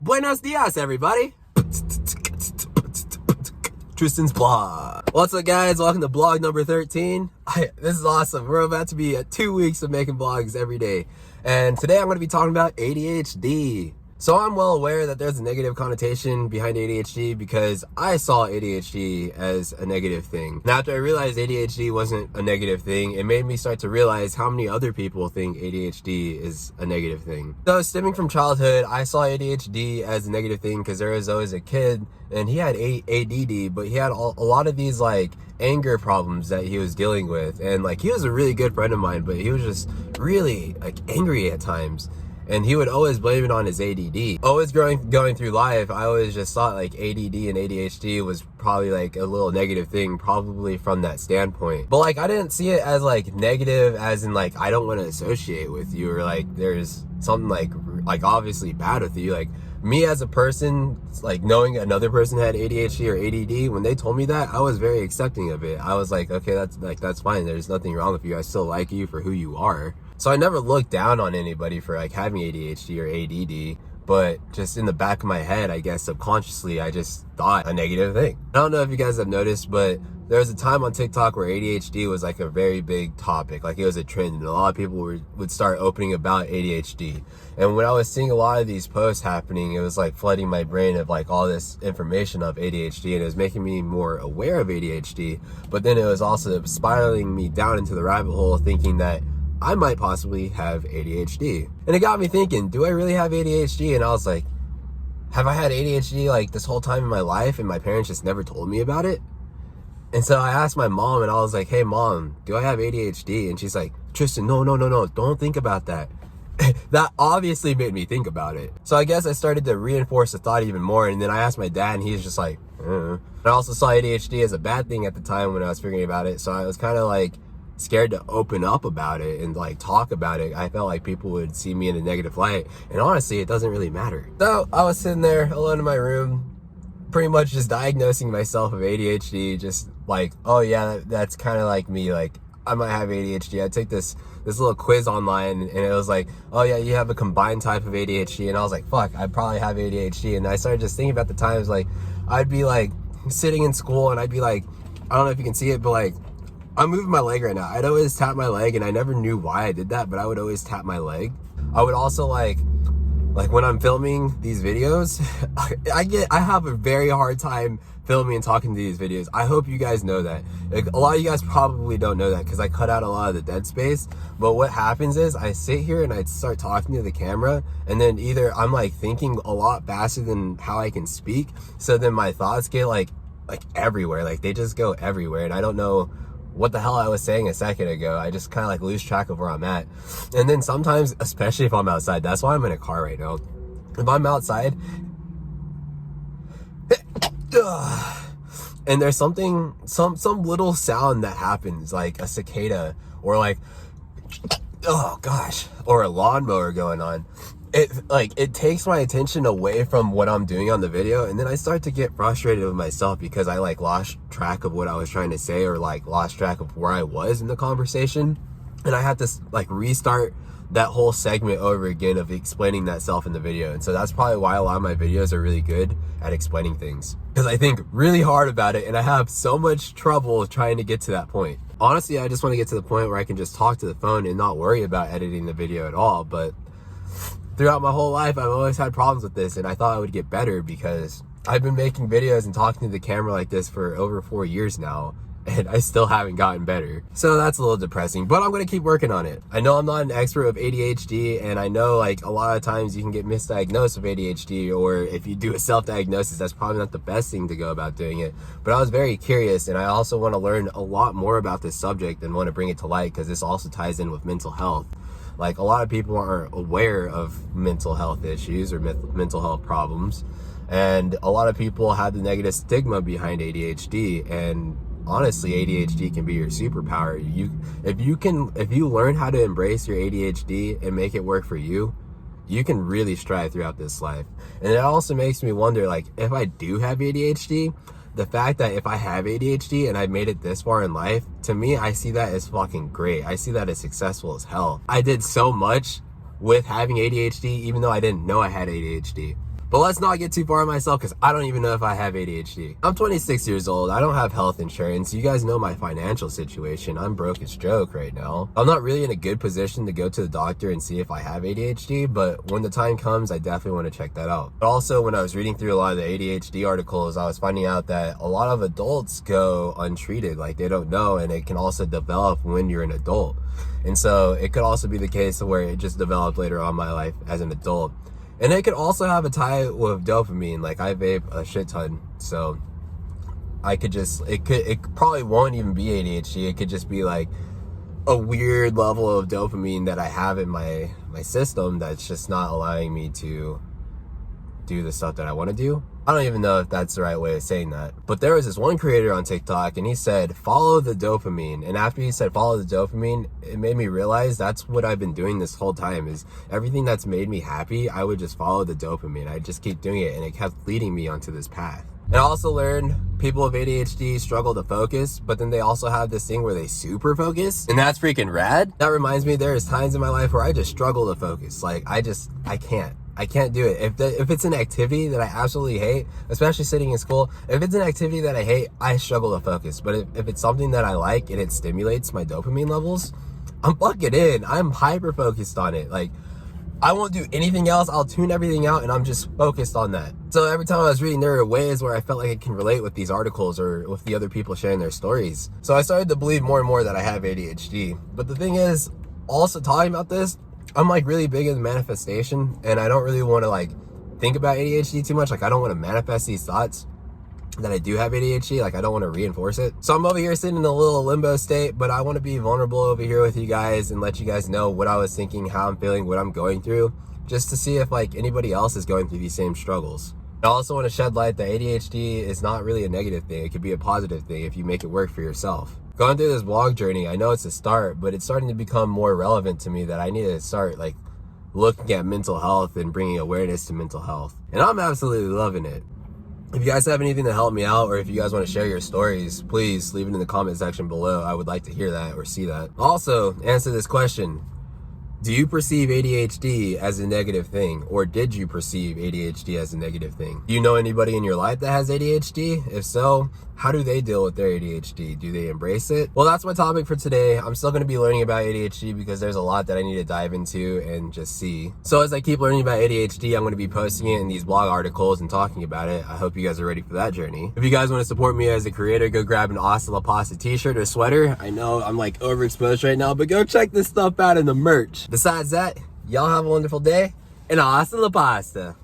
Buenos dias, everybody. Tristan's blog. What's up, guys? Welcome to blog number 13. This is awesome. We're about to be at 2 weeks of making blogs every day. And today I'm going to be talking about ADHD. So I'm well aware that there's a negative connotation behind ADHD because I saw ADHD as a negative thing. And after I realized ADHD wasn't a negative thing, it made me start to realize how many other people think ADHD is a negative thing. So stemming from childhood, I saw ADHD as a negative thing because there was always a kid and he had ADD, but he had a lot of these like anger problems that he was dealing with. And like, he was a really good friend of mine, but he was just really like angry at times. And he would always blame it on his ADD. Always going through life, I always just thought like ADD and ADHD was probably like a little negative thing, probably from that standpoint. But like, I didn't see it as like negative as in like, I don't want to associate with you, or like there's something like obviously bad with you. Like me as a person, like knowing another person had ADHD or ADD, when they told me that, I was very accepting of it. I was like, okay, that's fine. There's nothing wrong with you. I still like you for who you are. So I never looked down on anybody for like having ADHD or ADD, but just in the back of my head, I guess subconsciously, I just thought a negative thing. I don't know if you guys have noticed, but there was a time on TikTok where ADHD was like a very big topic. Like it was a trend and a lot of people would start opening about ADHD. And when I was seeing a lot of these posts happening, it was like flooding my brain of like all this information of ADHD, and it was making me more aware of ADHD. But then it was also spiraling me down into the rabbit hole thinking that I might possibly have ADHD. And it got me thinking, do I really have ADHD? And I was like, have I had ADHD like this whole time in my life and my parents just never told me about it? And so I asked my mom and I was like, hey mom, do I have ADHD? And she's like, Tristan, no, don't think about that. That obviously made me think about it. So I guess I started to reinforce the thought even more. And then I asked my dad and he's just like, I also saw ADHD as a bad thing at the time when I was figuring about it. So I was kind of like scared to open up about it and like talk about it. I felt like people would see me in a negative light, and honestly it doesn't really matter. So I was sitting there alone in my room, pretty much just diagnosing myself with ADHD, just like, oh yeah, that's kind of like me, like I might have ADHD. I took this little quiz online and it was like, oh yeah, you have a combined type of ADHD. And I was like, fuck, I probably have ADHD. And I started just thinking about the times like I'd be like sitting in school and I'd be like, I don't know if you can see it, but like I'm moving my leg right now. I'd always tap my leg and I never knew why I did that, but I would always tap my leg. I would also like when I'm filming these videos, I have a very hard time filming and talking to these videos. I hope you guys know that. Like, a lot of you guys probably don't know that because I cut out a lot of the dead space. But what happens is I sit here and I start talking to the camera, and then either I'm like thinking a lot faster than how I can speak. So then my thoughts get like everywhere. Like they just go everywhere and I don't know what the hell I was saying a second ago. I just kind of like lose track of where I'm at. And then sometimes, especially if I'm outside, that's why I'm in a car right now. If I'm outside and there's some little sound that happens, like a cicada or like, oh gosh, or a lawnmower going on, it takes my attention away from what I'm doing on the video, and then I start to get frustrated with myself because I like lost track of what I was trying to say, or like lost track of where I was in the conversation, and I have to like restart that whole segment over again of explaining that self in the video. And so that's probably why a lot of my videos are really good at explaining things, because I think really hard about it and I have so much trouble trying to get to that point. Honestly, I just want to get to the point where I can just talk to the phone and not worry about editing the video at all. But throughout my whole life, I've always had problems with this, and I thought I would get better because I've been making videos and talking to the camera like this for over 4 years now, and I still haven't gotten better. So that's a little depressing, but I'm going to keep working on it. I know I'm not an expert of ADHD, and I know like a lot of times you can get misdiagnosed with ADHD, or if you do a self-diagnosis, that's probably not the best thing to go about doing it. But I was very curious, and I also want to learn a lot more about this subject and want to bring it to light because this also ties in with mental health. Like a lot of people aren't aware of mental health issues or mental health problems. And a lot of people have the negative stigma behind ADHD, and honestly, ADHD can be your superpower. If you learn how to embrace your ADHD and make it work for you, you can really strive throughout this life. And it also makes me wonder, like, if I do have ADHD, the fact that if I have ADHD and I've made it this far in life, to me, I see that as fucking great. I see that as successful as hell. I did so much with having ADHD, even though I didn't know I had ADHD. But let's not get too far on myself because I don't even know if I have ADHD. I'm 26 years old. I don't have health insurance. You guys know my financial situation. I'm broke as joke right now. I'm not really in a good position to go to the doctor and see if I have ADHD, but when the time comes, I definitely want to check that out. But also, when I was reading through a lot of the ADHD articles, I was finding out that a lot of adults go untreated, like they don't know, and it can also develop when you're an adult. And so it could also be the case where it just developed later on in my life as an adult. And it could also have a tie with dopamine. Like I vape a shit ton, so it probably won't even be ADHD. It could just be like a weird level of dopamine that I have in my system that's just not allowing me to do the stuff that I want to do. I don't even know if that's the right way of saying that. But there was this one creator on TikTok and he said, follow the dopamine. And after he said, follow the dopamine, it made me realize that's what I've been doing this whole time is everything that's made me happy, I would just follow the dopamine. I just keep doing it and it kept leading me onto this path. And I also learned people with ADHD struggle to focus, but then they also have this thing where they super focus. And that's freaking rad. That reminds me, there's times in my life where I just struggle to focus. Like I can't do it. If it's an activity that I absolutely hate, especially sitting in school, if it's an activity that I hate, I struggle to focus. But if it's something that I like and it stimulates my dopamine levels, I'm fucking in. I'm hyper focused on it. Like I won't do anything else. I'll tune everything out and I'm just focused on that. So every time I was reading, there were ways where I felt like I can relate with these articles or with the other people sharing their stories. So I started to believe more and more that I have ADHD. But the thing is, also talking about this, I'm like really big in manifestation and I don't really want to like think about ADHD too much. Like I don't want to manifest these thoughts that I do have ADHD. Like I don't want to reinforce it. So I'm over here sitting in a little limbo state, but I want to be vulnerable over here with you guys and let you guys know what I was thinking, how I'm feeling, what I'm going through, just to see if like anybody else is going through these same struggles. I also want to shed light that ADHD is not really a negative thing. It could be a positive thing if you make it work for yourself. Going through this vlog journey, I know it's a start, but it's starting to become more relevant to me that I need to start like looking at mental health and bringing awareness to mental health. And I'm absolutely loving it. If you guys have anything to help me out, or if you guys want to share your stories, please leave it in the comment section below. I would like to hear that or see that. Also, answer this question. Do you perceive ADHD as a negative thing, or did you perceive ADHD as a negative thing? Do you know anybody in your life that has ADHD? If so, how do they deal with their ADHD? Do they embrace it? Well, that's my topic for today. I'm still going to be learning about ADHD because there's a lot that I need to dive into and just see. So as I keep learning about ADHD, I'm going to be posting it in these blog articles and talking about it. I hope you guys are ready for that journey. If you guys want to support me as a creator, go grab an Hasta La Pasta t-shirt or sweater. I know I'm like overexposed right now, but go check this stuff out in the merch. Besides that, y'all have a wonderful day and hasta la pasta.